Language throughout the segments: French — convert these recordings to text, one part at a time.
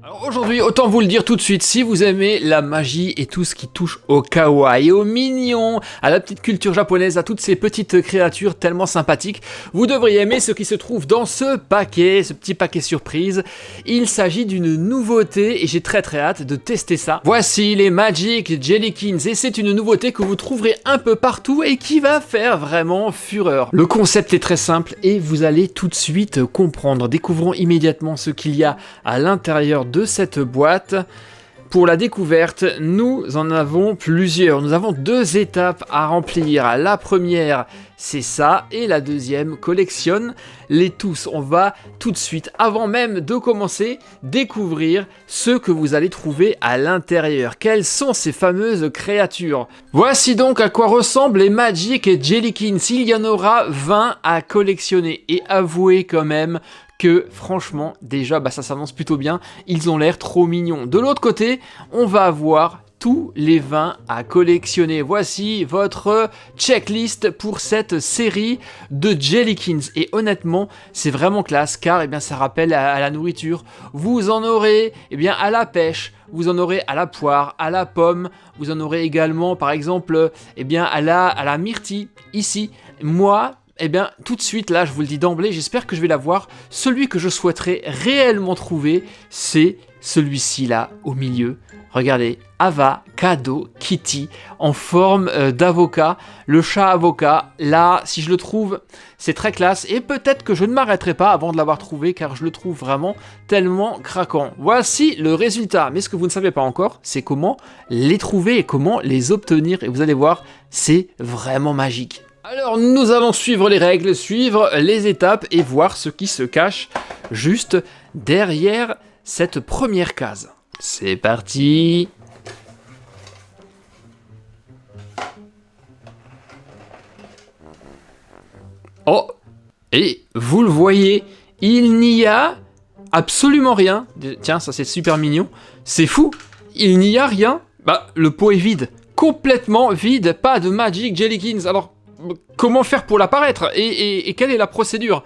Alors aujourd'hui, autant vous le dire tout de suite, si vous aimez la magie et tout ce qui touche au kawaii, au mignon, à la petite culture japonaise, à toutes ces petites créatures tellement sympathiques, vous devriez aimer ce qui se trouve dans ce paquet, ce petit paquet surprise. Il s'agit d'une nouveauté et j'ai très hâte de tester ça. Voici les Magic Jellykins et c'est une nouveauté que vous trouverez un peu partout et qui va faire vraiment fureur. Le concept est très simple et vous allez tout de suite comprendre. Découvrons immédiatement ce qu'il y a à l'intérieur de cette boîte. Pour la découverte, nous en avons plusieurs. Nous avons deux étapes à remplir. La première, c'est ça, et la deuxième, collectionne les tous. On va tout de suite, avant même de commencer, découvrir ce que vous allez trouver à l'intérieur. Quelles sont ces fameuses créatures? Voici donc à quoi ressemblent les Magic Jellykins. Il y en aura 20 à collectionner. Et avouez quand même que franchement, déjà, ça s'annonce plutôt bien. Ils ont l'air trop mignons. De l'autre côté, on va avoir tous les vins à collectionner. Voici votre checklist pour cette série de Jellykins. Et honnêtement, c'est vraiment classe car ça rappelle à la nourriture. Vous en aurez à la pêche, vous en aurez à la poire, à la pomme, vous en aurez également par exemple à la myrtille. Ici, moi, tout de suite, là, je vous le dis d'emblée, j'espère que je vais l'avoir. Celui que je souhaiterais réellement trouver, c'est celui-ci, là, au milieu. Regardez, Avocado Kitty, en forme d'avocat. Le chat avocat, là, si je le trouve, c'est très classe. Et peut-être que je ne m'arrêterai pas avant de l'avoir trouvé, car je le trouve vraiment tellement craquant. Voici le résultat. Mais ce que vous ne savez pas encore, c'est comment les trouver et comment les obtenir. Et vous allez voir, c'est vraiment magique. Alors nous allons suivre les règles, suivre les étapes et voir ce qui se cache juste derrière cette première case. C'est parti! Oh! Et vous le voyez, il n'y a absolument rien. Tiens, ça c'est super mignon. C'est fou! Il n'y a rien. Le pot est vide. Complètement vide. Pas de Magic Jellykins. Alors, comment faire pour l'apparaître et quelle est la procédure?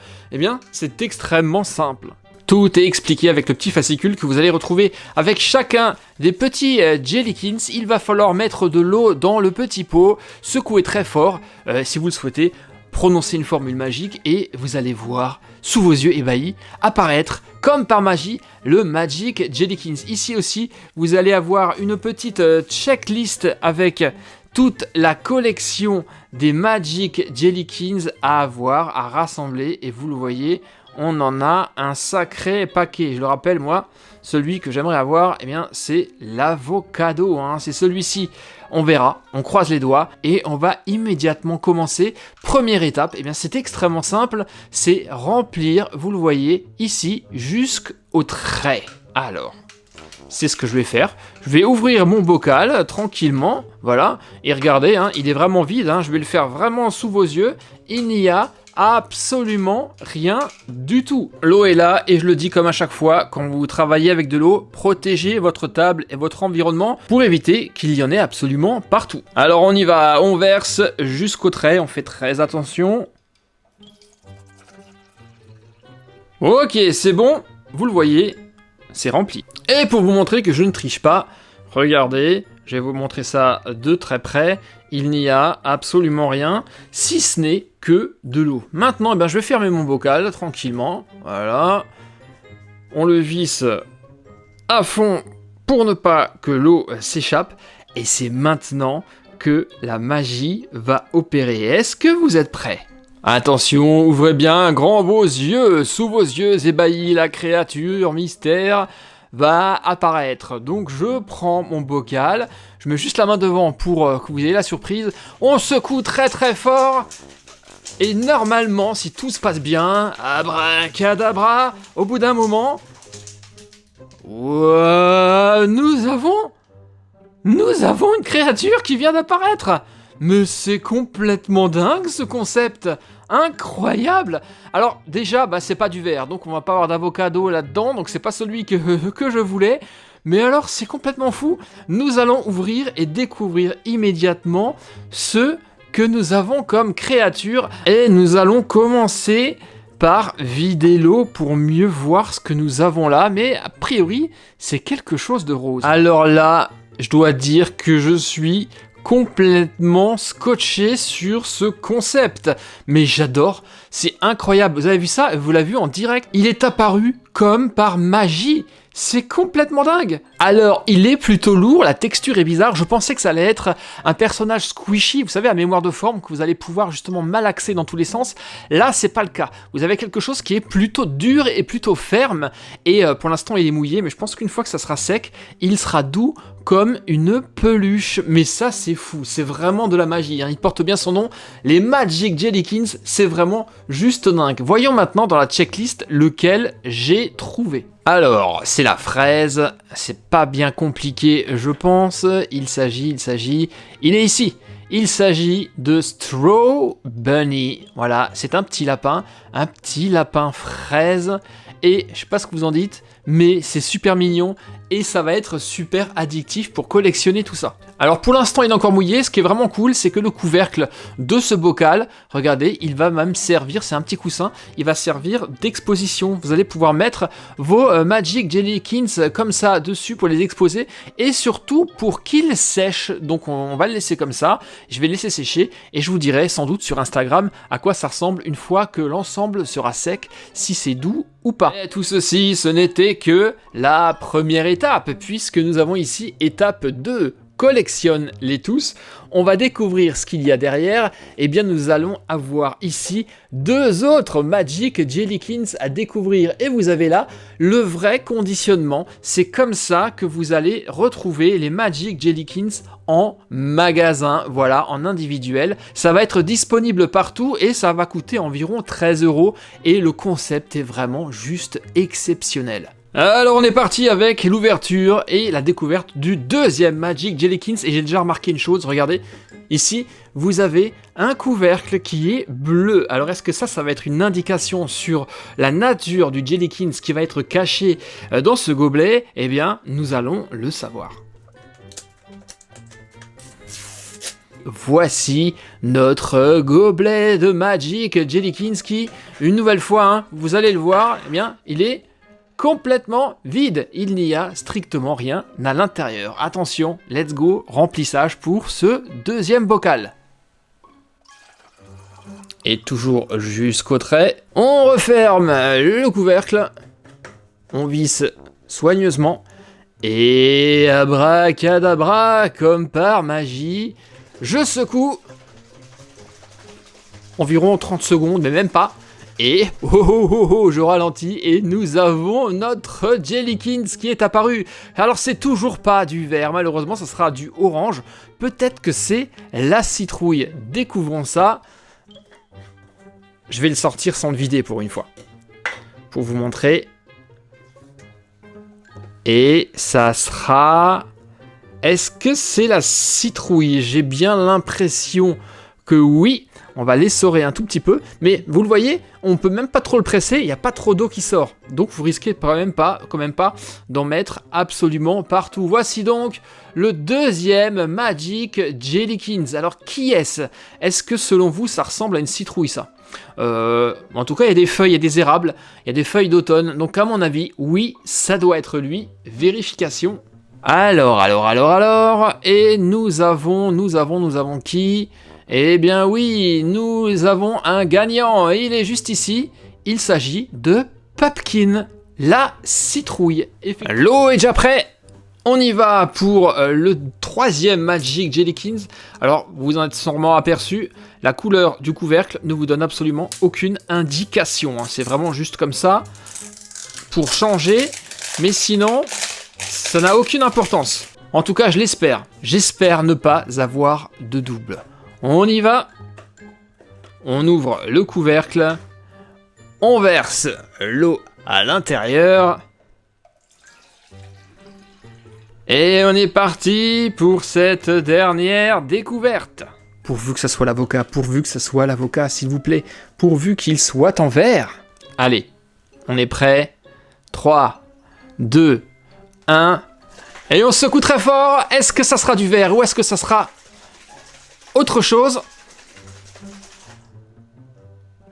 C'est extrêmement simple. Tout est expliqué avec le petit fascicule que vous allez retrouver avec chacun des petits Jellykins. Il va falloir mettre de l'eau dans le petit pot, secouer très fort si vous le souhaitez, prononcer une formule magique et vous allez voir sous vos yeux ébahis apparaître comme par magie le Magic Jellykins. Ici aussi, vous allez avoir une petite checklist avec toute la collection des Magic Jellykins à avoir, à rassembler, et vous le voyez, on en a un sacré paquet. Je le rappelle, moi, celui que j'aimerais avoir, c'est l'avocado, c'est celui-ci. On verra, on croise les doigts, et on va immédiatement commencer. Première étape, c'est extrêmement simple, c'est remplir, vous le voyez, ici, jusqu'au trait. Alors, c'est ce que je vais faire. Je vais ouvrir mon bocal tranquillement, voilà, et regardez, il est vraiment vide, je vais le faire vraiment sous vos yeux. Il n'y a absolument rien du tout. L'eau est là et je le dis comme à chaque fois, quand vous travaillez avec de l'eau, protégez votre table et votre environnement pour éviter qu'il y en ait absolument partout. Alors on y va, on verse jusqu'au trait, on fait très attention. Ok, c'est bon, vous le voyez, c'est rempli. Et pour vous montrer que je ne triche pas, regardez, je vais vous montrer ça de très près. Il n'y a absolument rien, si ce n'est que de l'eau. Maintenant, je vais fermer mon bocal tranquillement. Voilà. On le visse à fond pour ne pas que l'eau s'échappe. Et c'est maintenant que la magie va opérer. Est-ce que vous êtes prêts ? Attention, ouvrez bien grand vos yeux. Sous vos yeux ébahis, la créature mystère va apparaître. Donc je prends mon bocal, je mets juste la main devant pour que vous ayez la surprise. On secoue très très fort. Et normalement, si tout se passe bien, abracadabra, au bout d'un moment, nous avons une créature qui vient d'apparaître. Mais c'est complètement dingue ce concept. Incroyable. Alors déjà, c'est pas du verre, donc on va pas avoir d'avocado là-dedans, donc c'est pas celui que je voulais. Mais alors, c'est complètement fou. Nous allons ouvrir et découvrir immédiatement ce que nous avons comme créature. Et nous allons commencer par vider l'eau pour mieux voir ce que nous avons là, mais a priori, c'est quelque chose de rose. Alors là, je dois dire que je suis complètement scotché sur ce concept. Mais j'adore, c'est incroyable. Vous avez vu ça? Vous l'avez vu en direct? Il est apparu comme par magie. C'est complètement dingue. Alors, il est plutôt lourd, la texture est bizarre. Je pensais que ça allait être un personnage squishy, vous savez, à mémoire de forme, que vous allez pouvoir justement malaxer dans tous les sens. Là, c'est pas le cas. Vous avez quelque chose qui est plutôt dur et plutôt ferme. Et pour l'instant, il est mouillé, mais je pense qu'une fois que ça sera sec, il sera doux comme une peluche. Mais ça, c'est fou. C'est vraiment de la magie, hein. Il porte bien son nom. Les Magic Jellykins, c'est vraiment juste dingue. Voyons maintenant dans la checklist lequel j'ai trouvé. Alors, c'est la fraise, c'est pas bien compliqué, je pense. Il est ici. Il s'agit de Straw Bunny. Voilà, c'est un petit lapin fraise. Et je sais pas ce que vous en dites, mais c'est super mignon et ça va être super addictif pour collectionner tout ça. Alors pour l'instant il est encore mouillé, ce qui est vraiment cool c'est que le couvercle de ce bocal, regardez, il va même servir, c'est un petit coussin, il va servir d'exposition. Vous allez pouvoir mettre vos Magic Jellykins comme ça dessus pour les exposer et surtout pour qu'ils sèchent. Donc on va le laisser comme ça, je vais le laisser sécher et je vous dirai sans doute sur Instagram à quoi ça ressemble une fois que l'ensemble sera sec, si c'est doux ou pas. Et tout ceci, ce n'était que la première étape, puisque nous avons ici étape 2. Collectionne-les tous. On va découvrir ce qu'il y a derrière. Eh bien, nous allons avoir ici 2 autres Magic Jellykins à découvrir. Et vous avez là le vrai conditionnement. C'est comme ça que vous allez retrouver les Magic Jellykins en magasin, voilà, en individuel. Ça va être disponible partout et ça va coûter environ 13 €. Et le concept est vraiment juste exceptionnel. Alors on est parti avec l'ouverture et la découverte du deuxième Magic Jellykins et j'ai déjà remarqué une chose, regardez, ici vous avez un couvercle qui est bleu. Alors est-ce que ça va être une indication sur la nature du Jellykins qui va être caché dans ce gobelet? Eh bien nous allons le savoir. Voici notre gobelet de Magic Jellykins qui, une nouvelle fois, hein, vous allez le voir, eh bien il est complètement vide, il n'y a strictement rien à l'intérieur. Attention, let's go, remplissage pour ce deuxième bocal. Et toujours jusqu'au trait, on referme le couvercle, on visse soigneusement, et abracadabra, comme par magie, je secoue environ 30 secondes, mais même pas. Et je ralentis et nous avons notre Jellykins qui est apparu. Alors c'est toujours pas du vert, malheureusement ça sera du orange. Peut-être que c'est la citrouille. Découvrons ça. Je vais le sortir sans le vider pour une fois. Pour vous montrer. Et ça sera... Est-ce que c'est la citrouille? J'ai bien l'impression que oui. On va l'essorer un tout petit peu, mais vous le voyez, on peut même pas trop le presser, il n'y a pas trop d'eau qui sort. Donc vous risquez quand même pas d'en mettre absolument partout. Voici donc le deuxième Magic Jellykins. Alors qui est-ce? Est-ce que selon vous ça ressemble à une citrouille ça? En tout cas il y a des feuilles, il y a des érables, il y a des feuilles d'automne. Donc à mon avis, oui, ça doit être lui. Vérification. Alors, et nous avons qui? Eh bien oui, nous avons un gagnant, et il est juste ici, il s'agit de Pumpkin, la citrouille. L'eau est déjà prêt, on y va pour le troisième Magic Jellykins. Alors, vous en êtes sûrement aperçu, la couleur du couvercle ne vous donne absolument aucune indication, hein. C'est vraiment juste comme ça, pour changer, mais sinon, ça n'a aucune importance. En tout cas, je l'espère, j'espère ne pas avoir de double. On y va, on ouvre le couvercle, on verse l'eau à l'intérieur, et on est parti pour cette dernière découverte. Pourvu que ça soit l'avocat, s'il vous plaît, pourvu qu'il soit en verre. Allez, on est prêt, 3, 2, 1, et on secoue très fort. Est-ce que ça sera du verre ou est-ce que ça sera... autre chose?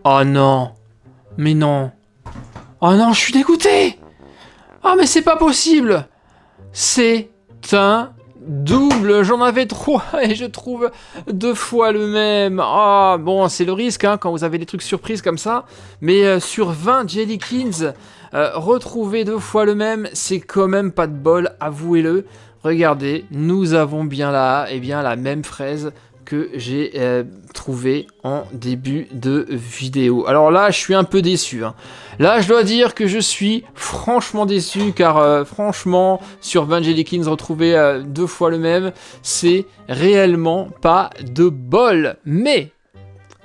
Oh non! Mais non. Oh non, je suis dégoûté. Oh mais c'est pas possible. C'est un double. J'en avais 3 et je trouve 2 fois le même. Ah bon, c'est le risque hein, quand vous avez des trucs surprises comme ça. Mais sur 20 Jellykins, retrouver 2 fois le même, c'est quand même pas de bol, avouez-le. Regardez, nous avons bien là, eh bien, la même fraise que j'ai trouvé en début de vidéo. Alors là, je suis un peu déçu. Hein. Là, je dois dire que je suis franchement déçu, car franchement, sur 20 Jellykins, retrouver 2 fois le même, c'est réellement pas de bol. Mais,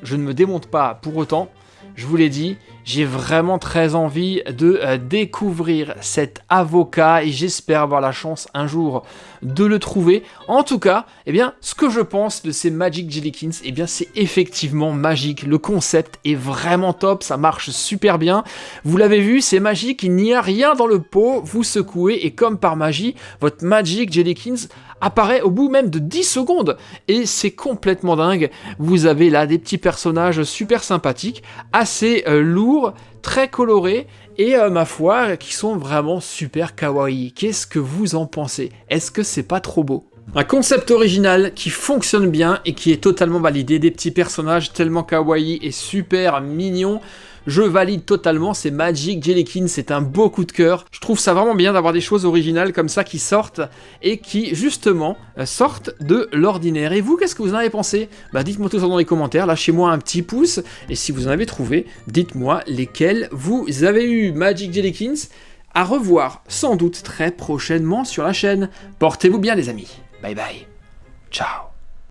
je ne me démonte pas pour autant. Je vous l'ai dit, j'ai vraiment très envie de découvrir cet avocat et j'espère avoir la chance un jour de le trouver. En tout cas, eh bien, ce que je pense de ces Magic Jellykins, eh bien, c'est effectivement magique. Le concept est vraiment top, ça marche super bien. Vous l'avez vu, c'est magique, il n'y a rien dans le pot, vous secouez et comme par magie, votre Magic Jellykins apparaît au bout même de 10 secondes. Et c'est complètement dingue. Vous avez là des petits personnages super sympathiques, assez lourds, très colorés et ma foi, qui sont vraiment super kawaii. Qu'est-ce que vous en pensez? Est-ce que c'est pas trop beau? Un concept original qui fonctionne bien et qui est totalement validé. Des petits personnages tellement kawaii et super mignons. Je valide totalement, c'est Magic Jellykins, c'est un beau coup de cœur. Je trouve ça vraiment bien d'avoir des choses originales comme ça qui sortent et qui justement sortent de l'ordinaire. Et vous, qu'est-ce que vous en avez pensé? Bah dites-moi tout ça dans les commentaires, lâchez-moi un petit pouce. Et si vous en avez trouvé, dites-moi lesquels vous avez eu. Magic Jellykins, à revoir sans doute très prochainement sur la chaîne. Portez-vous bien les amis. Bye bye. Ciao.